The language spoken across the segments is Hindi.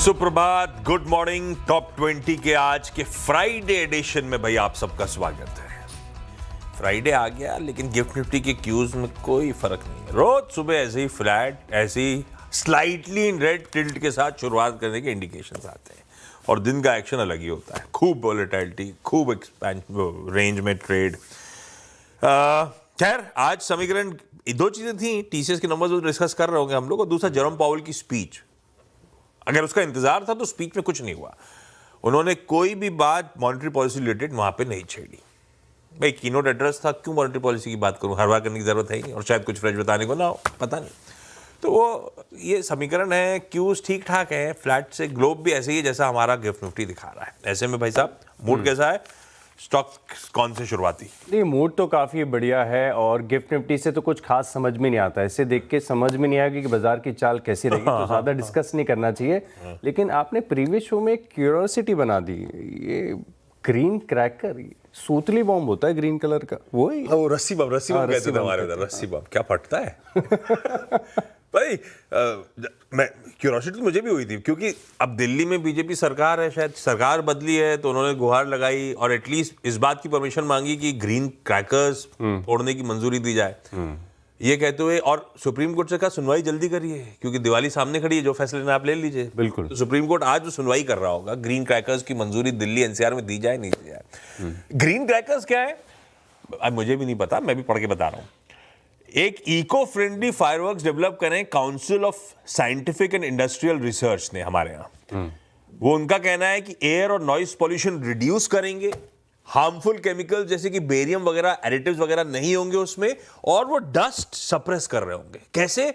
सुप्रभात, गुड मॉर्निंग। टॉप 20 के आज के फ्राइडे एडिशन में भाई आप सबका स्वागत है। फ्राइडे आ गया लेकिन गिफ्ट निफ्टी के क्यूज में कोई फर्क नहीं है। रोज सुबह ऐसे ही फ्लैट, ऐसे ही स्लाइटली इन रेड टिल्ट के साथ शुरुआत करने के इंडिकेशंस आते हैं और दिन का एक्शन अलग ही होता है। खूब वोलेटिलिटी, खूब रेंज में ट्रेड। खैर, आज समीकरण दो चीजें थी। टीसीएस के नंबर्स डिस्कस कर रहे होंगे हम लोग, और दूसरा जेरोम पावेल की स्पीच। अगर उसका इंतजार था तो स्पीच में कुछ नहीं हुआ। उन्होंने कोई भी बात मॉनेटरी पॉलिसी रिलेटेड वहां पे नहीं छेड़ी। भाई कीनोट एड्रेस था, क्यों मॉनेटरी पॉलिसी की बात करूं? हर बार करने की जरूरत है ही नहीं, और शायद कुछ फ्रेश बताने को ना हो, पता नहीं। तो वो ये समीकरण है, क्यूज ठीक ठाक है, फ्लैट से ग्लोब भी ऐसे ही जैसा हमारा गिफ्ट निफ्टी दिखा रहा है। ऐसे में भाई साहब मूड कैसा है? स्टॉक कौन से शुरुआती? नहीं, मूड तो काफ़ी बढ़िया है और गिफ्ट निफ्टी से तो कुछ खास समझ में नहीं आता। इसे देख के समझ में नहीं आएगा कि बाजार की चाल कैसी रहेगी, तो ज़्यादा डिस्कस नहीं करना चाहिए। लेकिन आपने प्रीवियस शो में एक क्यूरियोसिटी बना दी। ये ग्रीन क्रैकर, सूतली बॉम्ब होता है ग्रीन कलर का, वो ही वो रस्सी बम कहते थे हमारे उधर। रस्सी बम क्या फटता है? भाई मैं क्यूरियोसिटी तो मुझे भी हुई थी, क्योंकि अब दिल्ली में बीजेपी सरकार है, शायद सरकार बदली है, तो उन्होंने गुहार लगाई और एटलीस्ट इस बात की परमिशन मांगी कि ग्रीन क्रैकर्स फोड़ने की मंजूरी दी जाए। ये कहते हुए, और सुप्रीम कोर्ट से कहा सुनवाई जल्दी करिए क्योंकि दिवाली सामने खड़ी है, जो फैसले ने आप ले लीजिए। बिल्कुल। तो सुप्रीम कोर्ट आज जो सुनवाई कर रहा होगा, ग्रीन क्रैकर्स की मंजूरी दिल्ली एनसीआर में दी जाए नहीं दी जाए। ग्रीन क्रैकर्स क्या है अब मुझे भी नहीं पता, मैं भी पढ़ के बता रहा हूं। एक इको फ्रेंडली फायरवर्क्स डेवलप करें council of scientific and industrial research ने हमारे यहाँ। वो उनका कहना है कि एयर और नॉइस पॉल्यूशन रिड्यूस करेंगे, हार्मफुल केमिकल जैसे कि बेरियम वगैरह, एडिटिव्स वगैरह नहीं होंगे उसमें, और वो डस्ट सप्रेस कर रहे होंगे। कैसे?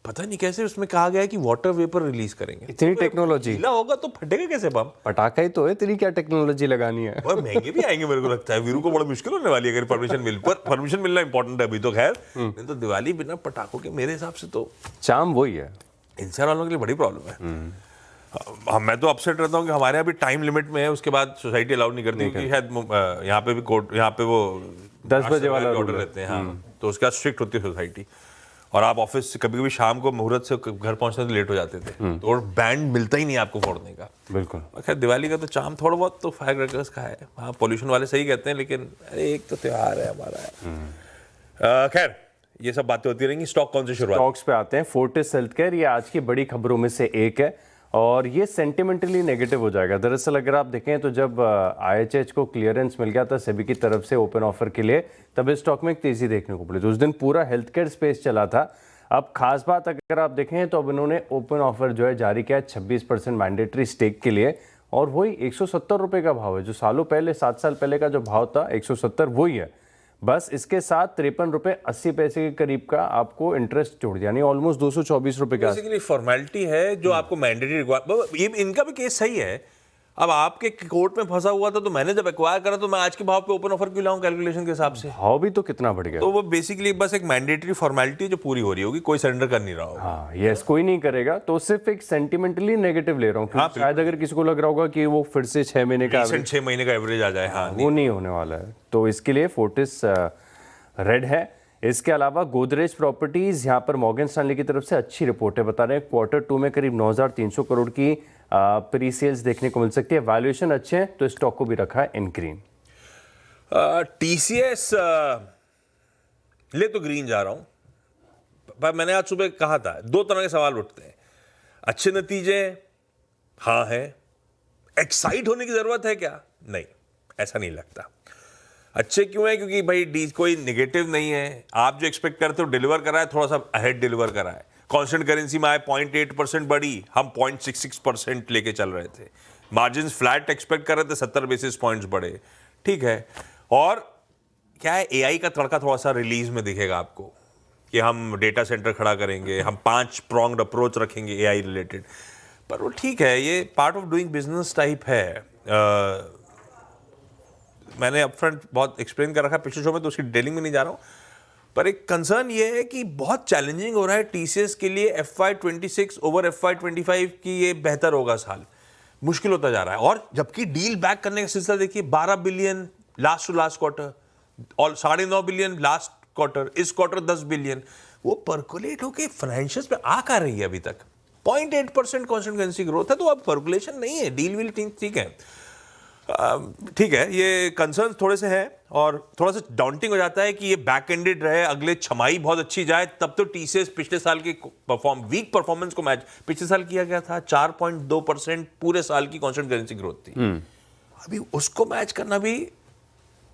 पता नहीं कैसे। उसमें कहा गया है कि वाटर वेपर रिलीज करेंगे। इतनी टेक्नोलॉजी गीला होगा तो फटेगा कैसे बम? पटाखा ही तो है, तेरी क्या टेक्नोलॉजी लगानी है? और महंगे भी आएंगे मेरे को लगता है। वीरू को बड़ा मुश्किल होने वाली है अगर परमिशन मिल, पर परमिशन मिलना इंपॉर्टेंट है अभी तो। खैर, नहीं तो दिवाली बिना पटाखों के मेरे हिसाब से तो चाम वही है। इंसान वालों के लिए बड़ी प्रॉब्लम है। मैं तो अपसेट रहता हूँ कि हमारे यहाँ भी टाइम लिमिट में है, उसके बाद सोसाइटी अलाउड नहीं करती, क्योंकि शायद यहाँ पे भी कोर्ट, यहाँ पे वो 10 बजे वाला ऑर्डर रहते हैं। हाँ, तो उसके बाद स्ट्रिक्ट होती है सोसाइटी। और आप ऑफिस से कभी कभी शाम को मुहूर्त से घर पहुंचने तो लेट हो जाते थे, तो और बैंड मिलता ही नहीं आपको फोड़ने का। बिल्कुल। खैर, दिवाली का तो चाम थोड़ा बहुत तो फायर क्रैकर्स का है। हाँ, पॉल्यूशन वाले सही कहते हैं, लेकिन अरे एक तो त्योहार है हमारा। खैर, ये सब बातें होती रहेंगी। स्टॉक कौन से शुरुआत? स्टॉक्स पे आते हैं। फोर्टिस हेल्थकेयर, ये आज की बड़ी खबरों में से एक है और ये सेंटिमेंटली नेगेटिव हो जाएगा। दरअसल अगर आप देखें तो जब आईएचएच को क्लियरेंस मिल गया था सेबी की तरफ से ओपन ऑफर के लिए, तब इस स्टॉक में एक तेजी देखने को मिली। तो उस दिन पूरा हेल्थ केयर स्पेस चला था। अब खास बात अगर आप देखें तो अब इन्होंने ओपन ऑफर जो है जारी किया 26% मैंडेटरी स्टेक के लिए, और वही 170 रुपये का भाव है जो सालों पहले, 7 साल पहले का जो भाव था 170, वही है। बस इसके साथ 53 रुपये 80 पैसे के करीब का आपको इंटरेस्ट जोड़ दिया, यानी ऑलमोस्ट 224 रुपये का। बेसिकली फॉर्मेलिटी है जो आपको मैंडेटरी रिक्वायर। ये इनका भी केस सही है। अब आपके कोर्ट में फंसा हुआ था, तो मैंने जब एक्वायर करा तो मैं आज के भाव पे ओपन ऑफर क्यों लाऊं कैलकुलेशन के हिसाब से? भाव भी तो कितना बढ़ गया। तो वो बेसिकली बस एक मैंडेटरी फॉर्मेलिटी जो पूरी हो रही होगी, कोई सरेंडर कर नहीं रहा होगा। हाँ, यस, कोई नहीं करेगा। तो सिर्फ एक सेंटिमेंटली नेगेटिव ले रहा हूँ, क्योंकि शायद अगर किसी को लग रहा होगा कि वो फिर से 6 महीने का 6 महीने का एवरेज आ जाए। हाँ, वो नहीं होने वाला है। तो इसके लिए फोर्टिस रेड है। इसके अलावा गोदरेज प्रॉपर्टीज, यहाँ पर मॉर्गन स्टैनली की तरफ से अच्छी रिपोर्ट है, बता रहे हैं क्वार्टर 2 में करीब 9,300 करोड़ की प्री सेल्स देखने को मिल सकती है। वैल्यूएशन अच्छे हैं, तो स्टॉक को भी रखा है इन ग्रीन। टीसीएस ले तो ग्रीन जा रहा हूं, पर मैंने आज सुबह कहा था, दो तरह के सवाल उठते हैं। अच्छे नतीजे हाँ है, एक्साइट होने की जरूरत है क्या? नहीं, ऐसा नहीं लगता। अच्छे क्यों है? क्योंकि भाई कोई नेगेटिव नहीं है। आप जो एक्सपेक्ट करते हो डिलीवर करा है, थोड़ा सा अहेड डिलीवर करा है। कांस्टेंट करेंसी में आए 0.8% बढ़ी, हम 0.66% लेके चल रहे थे। मार्जिन फ्लैट एक्सपेक्ट कर रहे थे, 70 बेसिस पॉइंट्स बढ़े, ठीक है। और क्या है, एआई का तड़का थोड़ा सा रिलीज में दिखेगा आपको कि हम डेटा सेंटर खड़ा करेंगे, हम 5 pronged अप्रोच रखेंगे एआई रिलेटेड। पर वो ठीक है, ये part of doing business type है। मैंने अपफ्रंट बहुत एक्सप्लेन कर रखा पिछले शो में, तो उसकी डिटेलिंग में नहीं जा रहा हूँ। पर एक कंसर्न ये है कि बहुत चैलेंजिंग हो रहा है टीसीएस के लिए। FY26 ओवर FY25 की ये बेहतर होगा साल, मुश्किल होता जा रहा है। और जबकि डील बैक करने का सिलसिला देखिए, 12 billion last to last quarter और 9.5 बिलियन लास्ट क्वार्टर, इस क्वार्टर 10 बिलियन। वो परकोलेट होके फाइनेंशियल्स में आ कर रही है अभी तक, 0.8% कॉन्स्टेंट करेंसी ग्रोथ है, तो अब पर्कुलेशन नहीं है, डील विल ठीक है। ठीक है, ये कंसर्न थोड़े से हैं और थोड़ा सा डाउंटिंग हो जाता है कि ये बैक एंडेड रहे, अगले छमाही बहुत अच्छी जाए, तब तो टीसीएस पिछले साल की वीक परफॉर्मेंस को मैच, पिछले साल किया गया था 4.2% पूरे साल की कांस्टेंट करेंसी ग्रोथ थी। अभी उसको मैच करना भी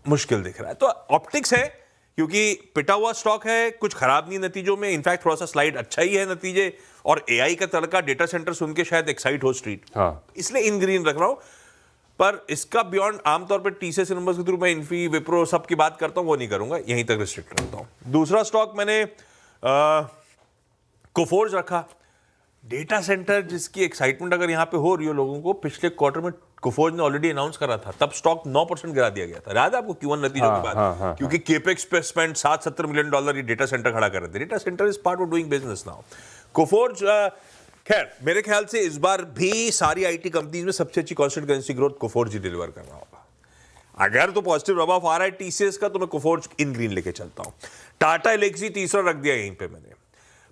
मुश्किल दिख रहा है। तो ऑप्टिक्स है, क्योंकि पिटा हुआ स्टॉक है, कुछ खराब नहीं नतीजों में, इनफैक्ट थोड़ा सा स्लाइड अच्छा ही है नतीजे, और एआई का तड़का डेटा सेंटर सुन के शायद एक्साइट हो स्ट्रीट, इसलिए इन ग्रीन रख रहा हूं। पर इसका बियॉन्ड आमतौर पर टीसीएस नंबर्स के थ्रू मैं इन्फी विप्रो सब की बात करता हूं, वो नहीं करूंगा, यहीं तक रिस्ट्रिक्ट रखता हूं। दूसरा स्टॉक मैंने कोफोर्ज रखा। डेटा सेंटर जिसकी एक्साइटमेंट अगर यहां पे हो रही हो लोगों को, पिछले क्वार्टर में कोफोर्ज ने ऑलरेडी अनाउंस करा था, तब स्टॉक 9% गिरा दिया गया था, याद है आपको Q1 नतीजों की बात, क्योंकि केपेक्स पे स्पेंड $70 मिलियन ये डेटा सेंटर खड़ा कर रहे थे। Data centre is part of doing business now. Coforge खैर मेरे ख्याल से इस बार भी सारी आईटी कंपनीज में सबसे अच्छी कांस्टेंट करेंसी ग्रोथ कोफोर्ज ही डिलीवर कर रहा होगा। अगर तो पॉजिटिव रब ऑफ आ रहा है टीसीएस का, तो मैं कोफोर्ज इन ग्रीन लेके चलता हूं। टाटा एलेक्सी तीसरा रख दिया यहीं पे मैंने,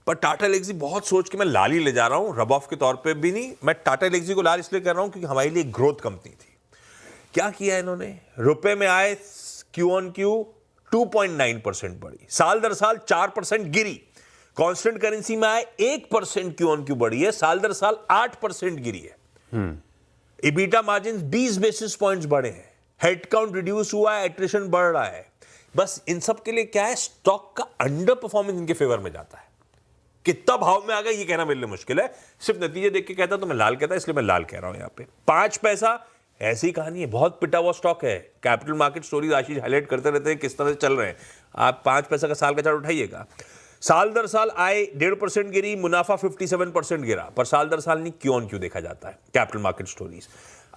पर टाटा एलेक्सी बहुत सोच के मैं लाल ही ले जा रहा हूं, रब ऑफ के तौर पे भी नहीं। मैं टाटा एलेक्सी को लाल इसलिए कर रहा हूं क्योंकि हमारे लिए ग्रोथ कंपनी थी। क्या किया इन्होंने, रुपए में आए Q-on-Q 2.9% बढ़ी, साल दर साल 4% गिरी, कांस्टेंट करेंसी में आए 1% Q-on-Q बढ़ी है, साल दर साल 8% गिरी है। इबिटा मार्जिन 20 बेसिस पॉइंट्स बढ़े हैं, हेडकाउंट रिड्यूस हुआ है, एट्रिशन बढ़ रहा है। बस इन सब के लिए क्या है, स्टॉक का अंडर परफॉर्मेंस इनके फेवर में जाता है। कितना भाव में आ गया ये कहना मेरे लिए मुश्किल है, सिर्फ नतीजे देख के कहता तो मैं लाल कहता, इसलिए मैं लाल कह रहा हूं। यहां पे 5 पैसा ऐसी कहानी है, बहुत पिटा हुआ स्टॉक है। कैपिटल मार्केट स्टोरीज आशीष हाईलाइट करते रहते हैं किस तरह से चल रहे हैं। आप 5 पैसा का साल का चार्ट उठाइएगा, साल दर साल आय 1.5% गिरी, मुनाफा 57% गिरा, पर साल दर साल नहीं Q-on-Q देखा जाता है। कैपिटल मार्केट स्टोरीज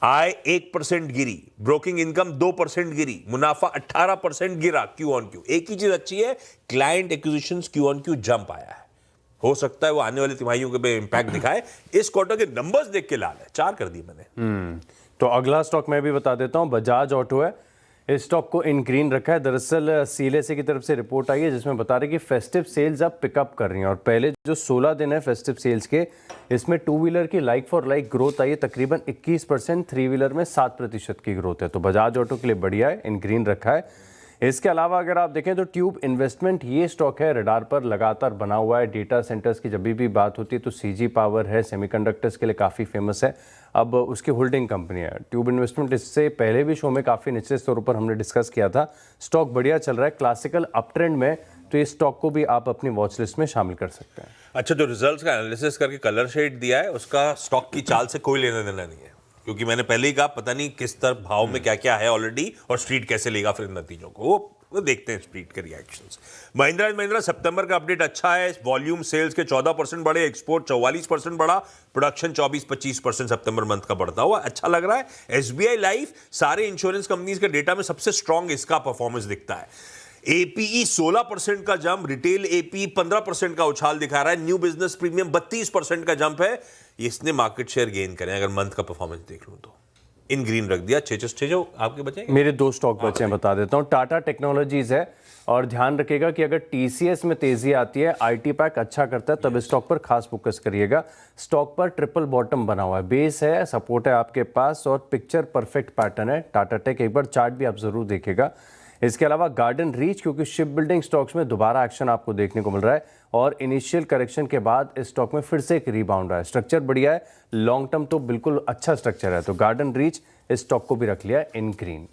आय 1% गिरी, ब्रोकिंग इनकम 2% गिरी, मुनाफा 18% गिरा Q-on-Q। एक ही चीज अच्छी है, क्लाइंट एक्विजिशन Q-on-Q जंप आया है, हो सकता है वो आने वाली तिमाहियों के पे इंपैक्ट दिखाए। इस क्वार्टर के नंबर्स देख के लाल है, 4 कर दिए मैंने। तो अगला स्टॉक मैं भी बता देता हूं, बजाज ऑटो है। इस स्टॉक को इन ग्रीन रखा है। दरअसल सीएलएसए की तरफ से रिपोर्ट आई है जिसमें बता रहे कि फेस्टिव सेल्स अब पिकअप कर रही हैं, और पहले जो 16 दिन है फेस्टिव सेल्स के, इसमें 2 व्हीलर की लाइक फॉर लाइक ग्रोथ आई है तकरीबन 21%, 3 व्हीलर में 7% की ग्रोथ है। तो बजाज ऑटो के लिए बढ़िया है, इन ग्रीन रखा है। इसके अलावा अगर आप देखें तो ट्यूब इन्वेस्टमेंट ये स्टॉक है, रडार पर लगातार बना हुआ है। डेटा सेंटर्स की जब भी बात होती है तो सीजी पावर है, सेमीकंडक्टर्स के लिए काफ़ी फेमस है, अब उसकी होल्डिंग कंपनी है ट्यूब इन्वेस्टमेंट। इससे पहले भी शो में काफ़ी निश्चित तौर पर हमने डिस्कस किया था। स्टॉक बढ़िया चल रहा है, क्लासिकल अप ट्रेंड में, तो इस स्टॉक को भी आप अपनी वॉच लिस्ट में शामिल कर सकते हैं। अच्छा, जो रिजल्ट्स का एनालिसिस करके कलर शेड दिया है उसका स्टॉक की चाल से कोई लेना देना नहीं है, क्योंकि मैंने पहले ही कहा पता नहीं किस तरह भाव में क्या क्या है ऑलरेडी, और स्ट्रीट कैसे लेगा फिर नतीजों को, वो देखते हैं स्ट्रीट के रिएक्शंस। महिंद्रा एंड महिंद्रा सितंबर का अपडेट अच्छा है, वॉल्यूम सेल्स के 14% बढ़े, एक्सपोर्ट 44% बढ़ा, प्रोडक्शन 24-25% सितंबर मंथ का बढ़ता हुआ अच्छा लग रहा है। एसबीआई लाइफ सारे इंश्योरेंस कंपनीज के डेटा में सबसे स्ट्रांग इसका परफॉर्मेंस दिखता है। एपीई 16% का जंप, रिटेल एपी 15% का उछाल दिखा रहा है, न्यू बिजनेस प्रीमियम 32% का जंप है। इसने मार्केट शेयर गेन करें अगर मंथ का परफॉर्मेंस देख लूं तो। इन ग्रीन रख दिया। 6 जो आपके बचे, मेरे 2 स्टॉक बचे हैं, बता देता हूं। टाटा टेक्नोलॉजीज है, और ध्यान रखिएगा कि अगर टीसीएस में तेजी आती है, आईटी पैक अच्छा करता है, तब इस स्टॉक पर खास फोकस करिएगा। स्टॉक पर ट्रिपल बॉटम बना हुआ है, बेस है, सपोर्ट है आपके पास, और पिक्चर परफेक्ट पैटर्न है। टाटा टेक एक बार चार्ट भी आप जरूर देखिएगा। इसके अलावा गार्डन रीच, क्योंकि शिप बिल्डिंग स्टॉक्स में दोबारा एक्शन आपको देखने को मिल रहा है, और इनिशियल करेक्शन के बाद इस स्टॉक में फिर से एक रीबाउंड है। स्ट्रक्चर बढ़िया है, लॉन्ग टर्म तो बिल्कुल अच्छा स्ट्रक्चर है, तो गार्डन रीच इस स्टॉक को भी रख लिया है इन ग्रीन।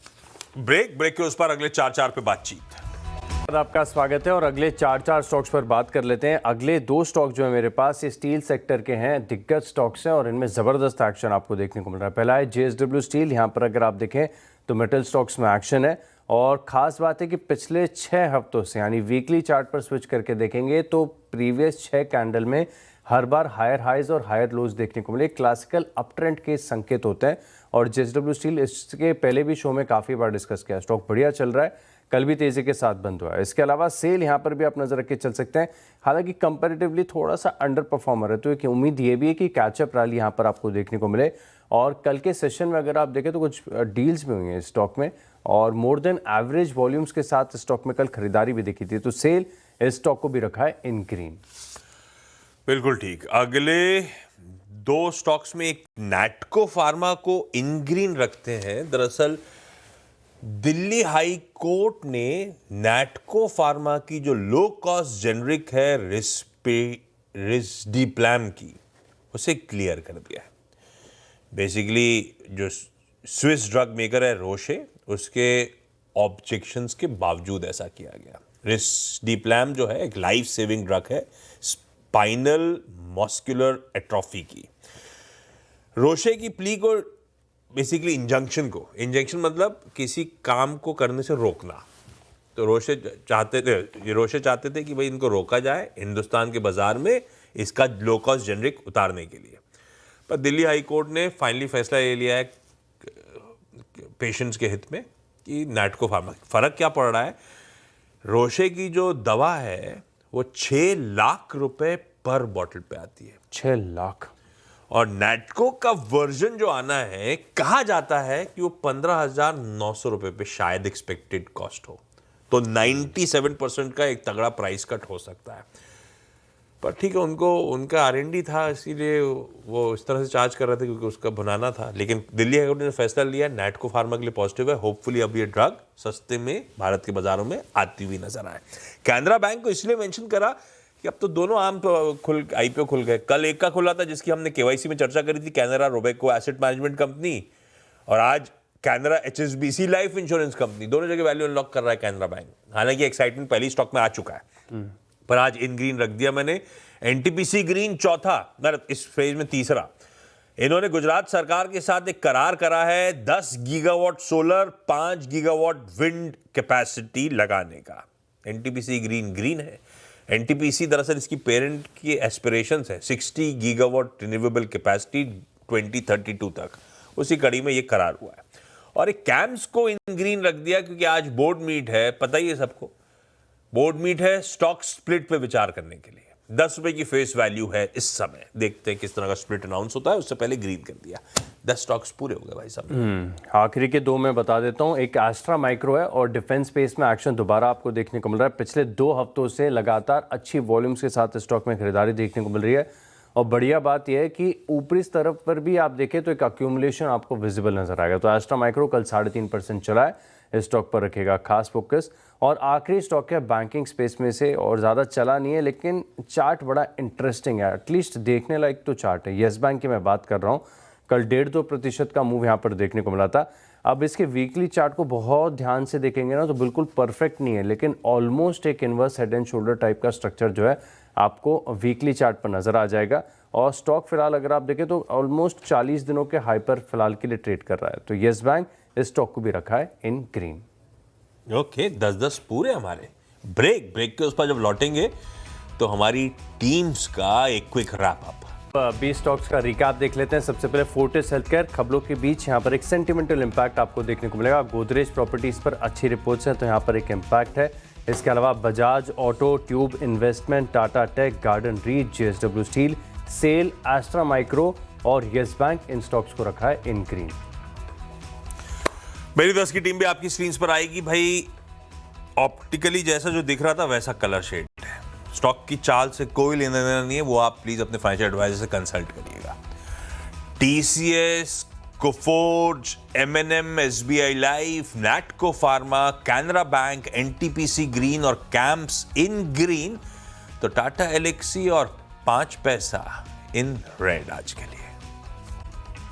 ब्रेक के उस पर अगले 4 पे बातचीत। आपका स्वागत है, और अगले 4 स्टॉक्स पर बात कर लेते हैं। अगले 2 स्टॉक जो है मेरे पास, ये स्टील सेक्टर के हैं, दिग्गज स्टॉक्स हैं, और इनमें ज़बरदस्त एक्शन आपको देखने को मिल रहा है। पहला है जेएसडब्ल्यू स्टील। यहाँ पर अगर आप देखें तो मेटल स्टॉक्स में एक्शन है, और ख़ास बात है कि पिछले 6 हफ्तों से, यानी वीकली चार्ट पर स्विच करके देखेंगे तो प्रीवियस 6 कैंडल में हर बार हायर हाइज और हायर लोज देखने को मिले। क्लासिकल अप ट्रेंड के संकेत होते हैं, और जेएसडब्ल्यू स्टील इसके पहले भी शो में काफ़ी बार डिस्कस किया। स्टॉक बढ़िया चल रहा है, कल भी तेज़ी के साथ बंद हुआ है। इसके अलावा सेल यहाँ पर भी आप नज़र रख के चल सकते हैं, हालांकि कंपैरेटिवली थोड़ा सा अंडर परफॉर्मर है, तो एक उम्मीद ये भी है कि कैचअप रैली यहाँ पर आपको देखने को मिले। और कल के सेशन में अगर आप देखें तो कुछ डील्स भी हुई हैं स्टॉक में, और मोर देन एवरेज वॉल्यूम्स के साथ स्टॉक में कल खरीदारी भी दिखी थी, तो सेल इस स्टॉक को भी रखा है इन ग्रीन। बिल्कुल ठीक। अगले दो स्टॉक्स में एक नैटको फार्मा को इन ग्रीन रखते हैं। दरअसल दिल्ली हाई कोर्ट ने नैटको फार्मा की जो लो कॉस्ट जेनरिक है रिस्डिप्लैम की, उसे क्लियर कर दिया है। बेसिकली जो स्विस ड्रग मेकर है रोशे, उसके ऑब्जेक्शंस के बावजूद ऐसा किया गया। रिस्डिप्लैम जो है एक लाइफ सेविंग ड्रग है स्पाइनल मस्कुलर एट्रोफी की। रोशे की प्ली को बेसिकली इंजंक्शन मतलब किसी काम को करने से रोकना। तो रोशे चाहते थे कि भाई इनको रोका जाए हिंदुस्तान के बाजार में इसका लो कॉस्ट जेनरिक उतारने के लिए। पर दिल्ली हाई कोर्ट ने फाइनली फैसला ले लिया है पेशेंट्स के हित में कि नैटको फार्मा, फर्क क्या पड़ रहा है, रोशे की जो दवा है वो 6 लाख रुपए पर बॉटल पे आती है। 6 लाख। और नैटको का वर्जन जो आना है, कहा जाता है कि वो 15,900 रुपए पे शायद एक्सपेक्टेड कॉस्ट हो। तो 97% का एक तगड़ा प्राइस कट हो सकता है। पर ठीक है, उनका R&D था, इसीलिए वो इस तरह से चार्ज कर रहे थे क्योंकि उसका बनाना था। लेकिन दिल्ली हाई कोर्ट ने फैसला लिया नैटको फार्मा के लिए पॉजिटिव है। होपफुली अब ये ड्रग सस्ते में भारत के बाजारों में आती हुई नजर आए। कैनरा बैंक को इसलिए मेंशन करा कि अब तो दोनों IPO खुल गए। कल एक का खुला था जिसकी हमने KYC में चर्चा करी थी, Canara Robeco asset management company, और आज Canara HSBC life insurance company. दोनों जगह वैल्यू अनलॉक कर रहा है कैनरा बैंक। हालांकि एक्साइटमेंट पहली स्टॉक में आ चुका है, पर आज इन ग्रीन रख दिया मैंने। NTPC ग्रीन चौथा, मतलब इस फेज में तीसरा। इन्होंने गुजरात सरकार के साथ एक करार करा है 10 gigawatt solar, 5 gigawatt wind capacity लगाने का। NTPC ग्रीन है। NTPC दरअसल इसकी पेरेंट की एस्पिरेशंस है 60 गीगावाट रिन्यूएबल कैपेसिटी 2032 तक। उसी कड़ी में ये करार हुआ है। और एक कैम्स को इन ग्रीन रख दिया क्योंकि आज बोर्ड मीट है, पता ही है सबको। बोर्ड मीट है स्टॉक स्प्लिट पे विचार करने के लिए। 10 रुपए की फेस वैल्यू है इस समय, देखते हैं किस तरह का स्प्लिट अनाउंस होता है। उससे पहले ग्रीन कर दिया। 10 स्टॉक्स पूरे हो गए भाई साहब। आखिरी के दो मैं बता देता हूँ। एक एस्ट्रा माइक्रो है और डिफेंस स्पेस में एक्शन दोबारा आपको देखने को मिल रहा है। पिछले 2 हफ्तों से लगातार अच्छी वॉल्यूम्स के साथ स्टॉक में खरीदारी देखने को मिल रही है। और बढ़िया बात यह है कि ऊपरी तरफ पर भी आप देखें तो एक अक्यूमुलेशन आपको विजिबल नजर आएगा। तो एस्ट्रा माइक्रो कल 3.5% चला है, इस स्टॉक पर रखेगा खास फोकस। और आखिरी स्टॉक है बैंकिंग स्पेस में से, और ज़्यादा चला नहीं है लेकिन चार्ट बड़ा इंटरेस्टिंग है, एटलीस्ट देखने लायक तो चार्ट है। येस बैंक की मैं बात कर रहा हूँ, कल 1.5-2% का मूव यहाँ पर देखने को मिला था। अब इसके वीकली चार्ट को बहुत ध्यान से देखेंगे ना तो बिल्कुल परफेक्ट नहीं है, लेकिन ऑलमोस्ट एक inverse head and shoulder type का स्ट्रक्चर जो है आपको वीकली चार्ट पर नजर आ जाएगा। और स्टॉक फिलहाल अगर आप देखें तो ऑलमोस्ट 40 दिनों के हाई पर फिलहाल के लिए ट्रेड कर रहा है। तो येस बैंक इस स्टॉक को भी रखा है इन ग्रीन। ओके, 10 पूरे हमारे। ब्रेक के उस पर जब लौटेंगे तो हमारी टीम्स का एक क्विक रैप अप। 20 स्टॉक्स का रिकैप देख लेते हैं। सबसे पहले फोर्टिस हेल्थकेयर। खबरों के बीच यहाँ पर एक सेंटिमेंटल इम्पैक्ट आपको देखने को मिलेगा। गोदरेज प्रॉपर्टीज पर अच्छी रिपोर्ट्स हैं तो यहाँ पर एक इम्पैक्ट है। इसके अलावा Bajaj auto, tube investment, Tata tech, garden reach, JSW steel, SAIL, astra micro और येस बैंक, इन स्टॉक्स को रखा है इन ग्रीन। मेरी 10 की टीम भी आपकी स्क्रीन पर आएगी। भाई ऑप्टिकली जैसा जो दिख रहा था वैसा कलर शेड है। स्टॉक की चाल से कोई लेना देना नहीं है, वो आप प्लीज अपने फाइनेंशियल एडवाइजर से कंसल्ट करिएगा। TCS, Coforge, M&M, SBI life, Natco pharma, Canara bank, NTPC green और कैंप्स इन ग्रीन। तो टाटा एलेक्सी और 5 पैसा इन रेड आज के लिए।